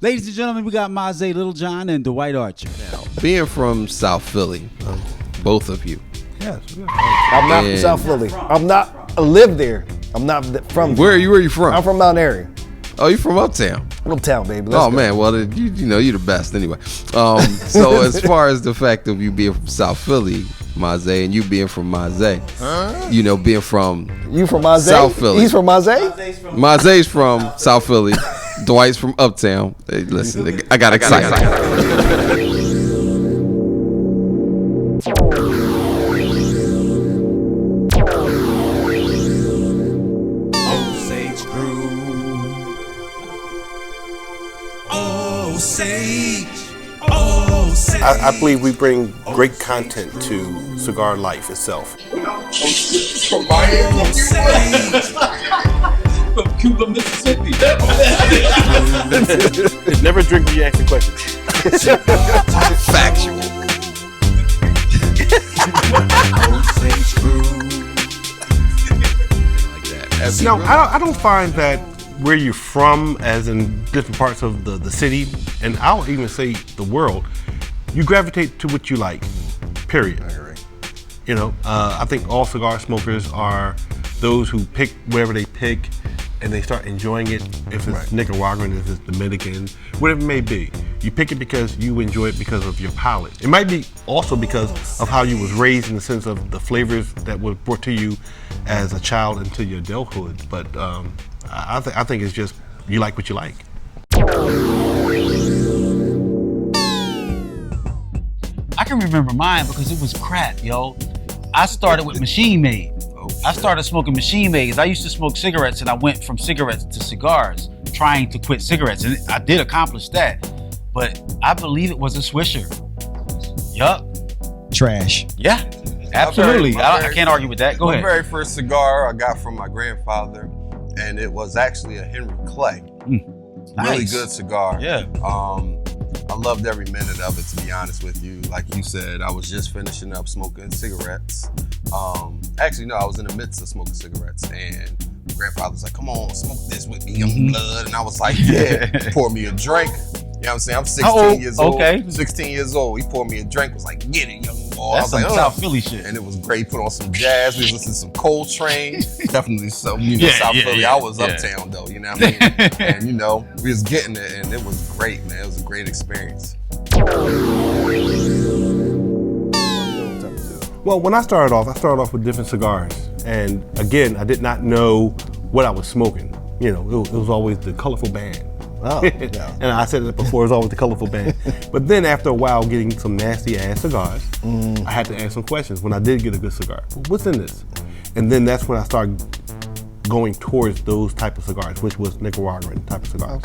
Ladies and gentlemen, we got Mizzay Littlejohn and Dwight Archer. Now, being from South Philly, both of you. Yes. I'm not from South Philly. I'm not. I live there. I'm not from. Where are you from? I'm from Mount Airy. Oh, you from Uptown? Uptown, baby. Let's go. Man, well, you know you're the best anyway. So as far as the fact of you being from South Philly, Mizzay, and you being from Mizzay, you know, being from you from Mizzay? South Philly. He's from Mizzay? Mizzay's from South Philly. Dwight's from Uptown. Hey, listen, I got excited. Osage brew. Osage. Osage. I believe we bring great content to cigar life itself. From Miami, from Cuba, Mississippi. Never drink when you ask the question. Factual. Osage brew. No, I don't find that where you're from, as in different parts of the city, and I'll even say the world, you gravitate to what you like, period. You know, I think all cigar smokers are those who pick wherever they pick and they start enjoying it, if it's Nicaraguan, if it's Dominican, whatever it may be. You pick it because you enjoy it because of your palate. It might be also because of how you was raised, in the sense of the flavors that were brought to you as a child into your adulthood. But I think it's just you like what you like. I can remember mine because it was crap, yo. I started with machine made. I started smoking machine made. I used to smoke cigarettes and I went from cigarettes to cigars, trying to quit cigarettes. And I did accomplish that. But I believe it was a Swisher. Yup. Trash. Yeah, absolutely. I can't argue with that. Go ahead. My very first cigar I got from my grandfather, and it was actually a Henry Clay. Really Nice. good cigar. Yeah. I loved every minute of it, to be honest with you. Like you said, I was just finishing up smoking cigarettes. Actually, no, I was in the midst of smoking cigarettes, and my grandfather was like, "Come on, smoke this with me, young blood." And I was like, "Yeah." Pour me a drink. You know what I'm saying? I'm 16 years old. Okay. 16 years old. He poured me a drink, was like, "Get it, young boy." That's I was some like, South Philly shit. And it was great. Put on some jazz. We listened to some Coltrane. Definitely some, South Philly. I was uptown though, you know what I mean? And we was getting it, and it was great, man. It was a great experience. Well, when I started off with different cigars. And again, I did not know what I was smoking. You know, it was always the colorful band. Oh, yeah. And I said it before, it was always the colorful band. But then after a while, getting some nasty ass cigars, I had to ask some questions when I did get a good cigar. What's in this? And then that's when I started going towards those type of cigars, which was Nicaraguan type of cigars.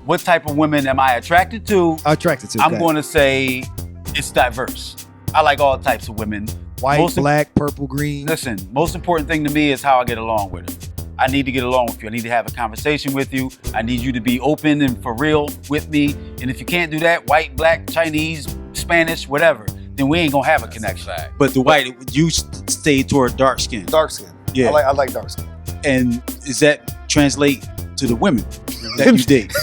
What type of women am I attracted to? Attracted to. I'm going to say it's diverse. I like all types of women. White, black, purple, green. Listen, most important thing to me is how I get along with them. I need to get along with you. I need to have a conversation with you. I need you to be open and for real with me. And if you can't do that, white, black, Chinese, Spanish, whatever, then we ain't gonna have a connection. But Dwight, you stay toward dark skin. Dark skin. Yeah. I like dark skin. And does that translate to the women that you date?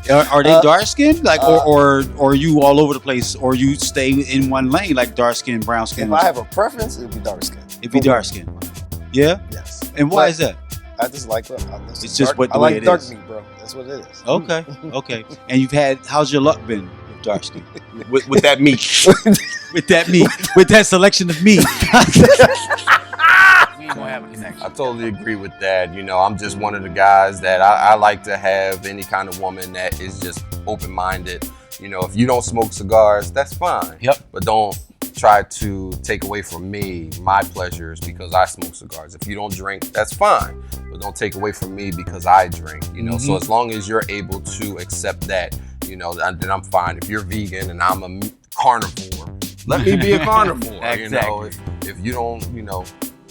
Are they dark skinned? Like, or are you all over the place, or you stay in one lane, like dark skin, brown skin? If I have a preference, it'd be dark skin. It'd be dark skin. Yeah? Yes. And why is that? I just like It's just what the I way like it dark is. meat, bro. That's what it is. Okay, okay. And how's your luck been with dark skin? With that meat. With that meat, with that selection of meat. We ain't gonna have a connection. I totally agree with that. I'm just one of the guys that I like to have any kind of woman that is just open-minded. If you don't smoke cigars, that's fine. Yep. But don't try to take away from me my pleasures because I smoke cigars. If you don't drink, that's fine. But don't take away from me because I drink, So as long as you're able to accept that, then I'm fine. If you're vegan and I'm a carnivore, let me be a carnivore. Exactly. If you don't,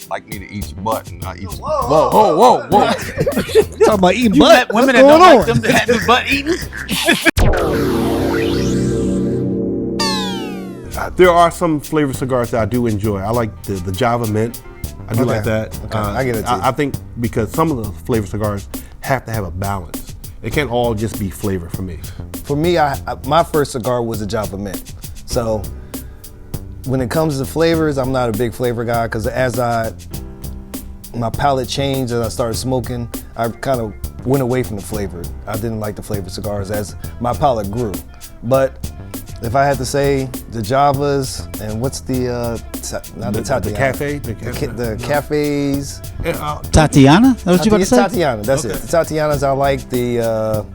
like me to eat your butt and I eat your butt. Whoa. Talking about eating You butt. let women that don't like them to have the butt eaten? There are some flavored cigars that I do enjoy. I like the Java Mint. I do like that. Okay. I get it too. I think because some of the flavored cigars have to have a balance. It can't all just be flavor for me. For me, my first cigar was a Java Mint. So when it comes to flavors, I'm not a big flavor guy because my palate changed as I started smoking, I kind of went away from the flavor. I didn't like the flavored cigars as my palate grew. But if I had to say the Javas and what's the cafe? The cafes. Tatiana? Is that what you about to say? Tatiana, that's it. The Tatianas I like. The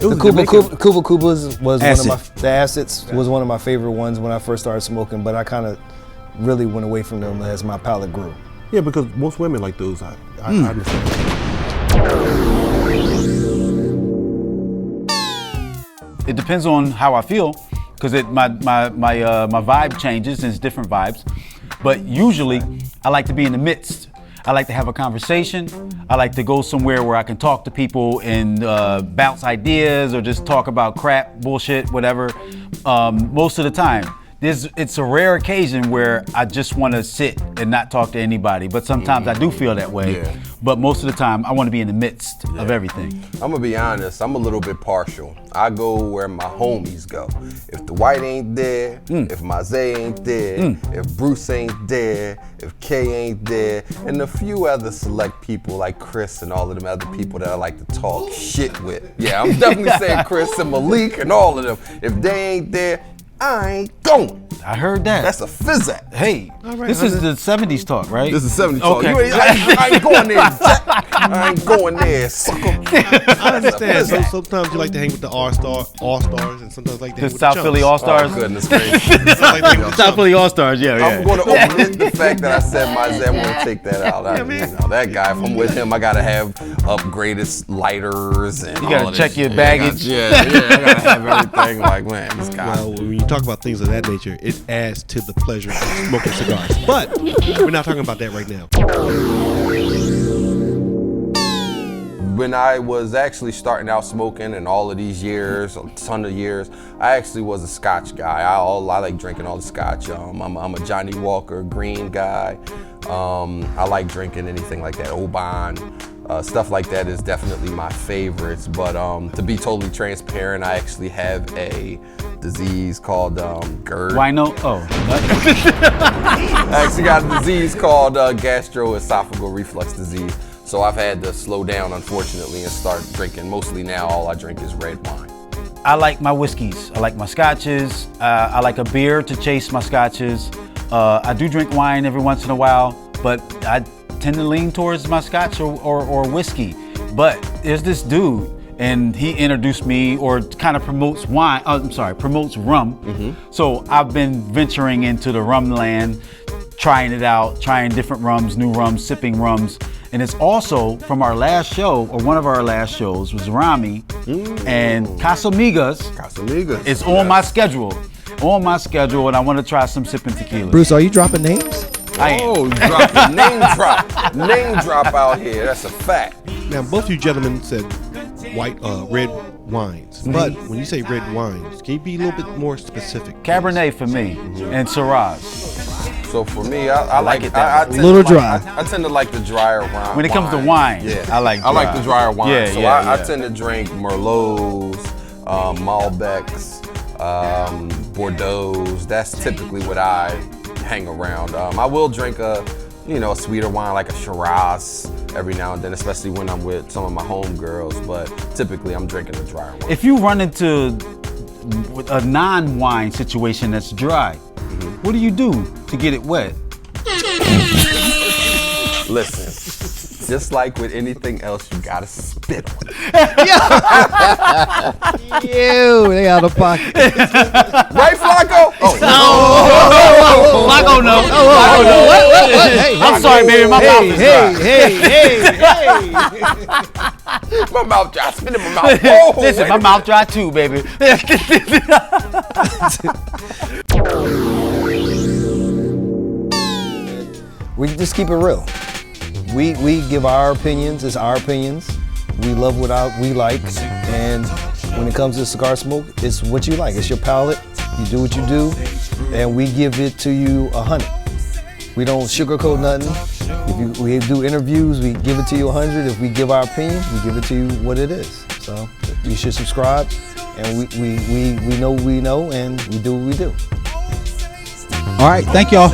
was Cuba Cubas was Acid. one of the acids was one of my favorite ones when I first started smoking, but I kind of really went away from them as my palate grew. Yeah, because most women like those. I understand. It depends on how I feel, because my vibe changes and it's different vibes. But usually, I like to be in the midst. I like to have a conversation. I like to go somewhere where I can talk to people and bounce ideas or just talk about crap, bullshit, whatever. Most of the time. It's a rare occasion where I just want to sit and not talk to anybody, but sometimes I do feel that way. Yeah. But most of the time, I want to be in the midst of everything. I'm gonna be honest, I'm a little bit partial. I go where my homies go. If the White ain't there, if Mizzay ain't there, if Bruce ain't there, if Kay ain't there, and a few other select people like Chris and all of them other people that I like to talk shit with. Yeah, I'm definitely saying Chris and Malik and all of them. If they ain't there, I ain't going. I heard that. That's a fizzat. Hey, this is the 70s talk, right? This is 70 talk. Okay. I ain't going there, Jack. I ain't going there, sucker. I understand. So sometimes you like to hang with the All-Stars, and sometimes like to hang The with South the Philly chumps. All-Stars. Oh, goodness gracious. South Philly All-Stars, yeah. I'm going to omit the fact that I said Mizzay. I'm going to take that out. That guy, if I'm with him, I got to have upgraded lighters and You gotta all of check this your shit. baggage. I got to have everything. Like, man, this guy. Well, when you talk about things of that nature, it adds to the pleasure of smoking cigars. But we're not talking about that right now. When I was actually starting out smoking and all of these years, a ton of years, I actually was a Scotch guy. I like drinking all the Scotch. I'm a Johnny Walker green guy. I like drinking anything like that, Oban. Stuff like that is definitely my favorites. But to be totally transparent, I actually have a disease called GERD. Why no? Oh. I actually got a disease called gastroesophageal reflux disease. So I've had to slow down, unfortunately, and start drinking. Mostly now, all I drink is red wine. I like my whiskeys. I like my scotches. I like a beer to chase my scotches. I do drink wine every once in a while, but I tend to lean towards my scotch or whiskey. But there's this dude, and he introduced me or kind of promotes promotes rum. So I've been venturing into the rum land, trying it out, trying different rums, new rums, sipping rums. And it's also from our last show, or one of our last shows was Rami and Casamigos. Casamigos. It's on my schedule. And I want to try some sipping tequila. Bruce, are you dropping names? I am. Oh, you dropped the name drop. Name drop out here. That's a fact. Now, both you gentlemen said red wines. But when you say red wines, can you be a little bit more specific? Cabernet for me and Syrah. So for me, I like it. that I Little dry. I tend to like the drier wine. When it comes to wine, yeah, I like the drier wine. Yeah, so yeah, I tend to drink Merlots, Malbecs, Bordeaux's. That's typically what I hang around. I will drink a sweeter wine like a Shiraz every now and then, especially when I'm with some of my homegirls. But typically, I'm drinking the drier wine. If you run into a non-wine situation that's dry, what do you do to get it wet? Listen, just like with anything else, you gotta spit on it. Ew, they out of pocket. Right, Flacco? Flacco, no. Hey, I'm sorry, baby. My mouth is dry. My mouth dry. Spit in my mouth. Oh, Listen, my mouth dry too, baby. We just keep it real. We give our opinions. It's our opinions. We love what we like, and when it comes to cigar smoke, it's what you like. It's your palate. You do what you do, and we give it to you 100. We don't sugarcoat nothing. If we do interviews, we give it to you 100. If we give our opinion, we give it to you what it is. So you should subscribe, and we know what we know, and we do what we do. All right, thank y'all.